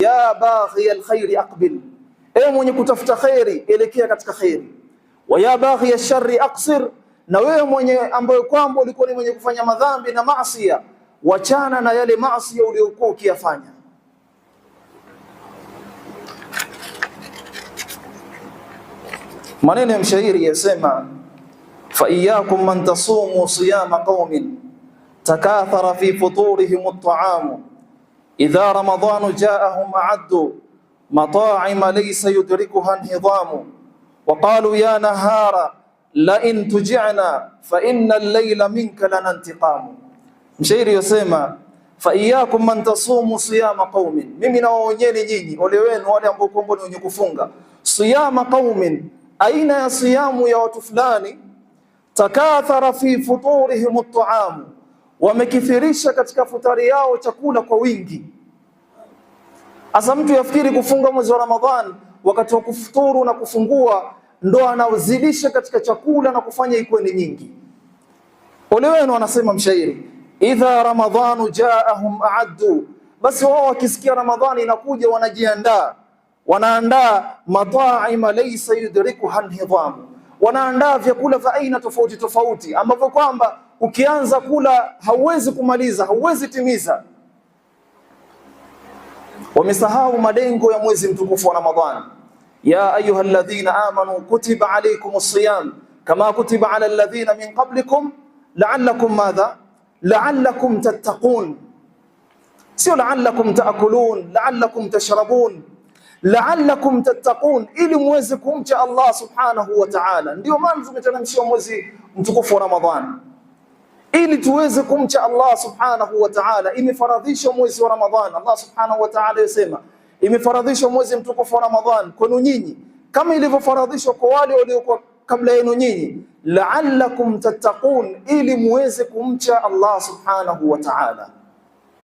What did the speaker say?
ya baghi alkhairi aqbil, ewe mwenye kutafuta khairi elekea katika khairi. Wa ya baghi alsharri aqsir, na wewe mwenye ambaye kwamba ulikuwa ni mwenye kufanya madhambi na maasi, wachana na yale maasi uliyokuwa ukiyafanya. Maneno ya mshairi yasema, fa iyyakum man tasumu siyama qaumin takathara fi futurihim at-ta'am idha ramadanu ja'ahum a'addu mata'ima laysa yudrikuha inhidamu wa qalu ya nahara la in tuji'na fa inna al-layla minka lanantiqamu. Mshairi yasema, fa iyyakum man tasumu siyama qaumin, mimi nawaonyeni nyinyi ole wenu wale ambao kwamba ni wenye kufunga siyama qaumin, aina ya siyamu ya watu fulani, takathara fi futurihim at-ta'am, wamekithirisha katika futari yao chakula kwa wingi. Asa mtu yafikiri kufunga mwezi wa Ramadhan wakati wa kufuturu na kufungua ndo anazidisha katika chakula na kufanya ikuwe ni nyingi. Ole wenu, anasema mshairi, idha ramadhanu jaahum a'addu, basi wao wakisikia Ramadhani inakuja wanajiandaa, wanaandaa mata'ima laysa yudrikuha inhidamu, wanaandaa vyakula vya aina tofauti tofauti ambavyo kwamba ukianza kula hauwezi kumaliza, hauwezi timiza. Wamesahau malengo ya mwezi mtukufu wa Ramadhani. Ya ayyuhalladhina amanu kutiba alaykumus siyam kama kutiba ala alladhina min qablikum la'allakum madha la'allakum tattaqun, sio la'allakum ta'kulun, la'allakum tashrabun, la'allakum tattaqun, ili muweze kumcha Allah subhanahu wa ta'ala. Ndio maana tumeteremshiwa mwezi mtukufu wa Ramadhani ili tuweze kumcha Allah subhanahu wa ta'ala. Imefaradhishwa mwezi wa Ramadhani. Allah subhanahu wa ta'ala yasema, imefaradhishwa mwezi mtukufu wa Ramadhani kwenu nyinyi kama ilivyofaradhishwa kwa wale waliokuwa kabla yenu nyinyi, la'allakum tattaqun, ili muweze kumcha Allah subhanahu wa ta'ala.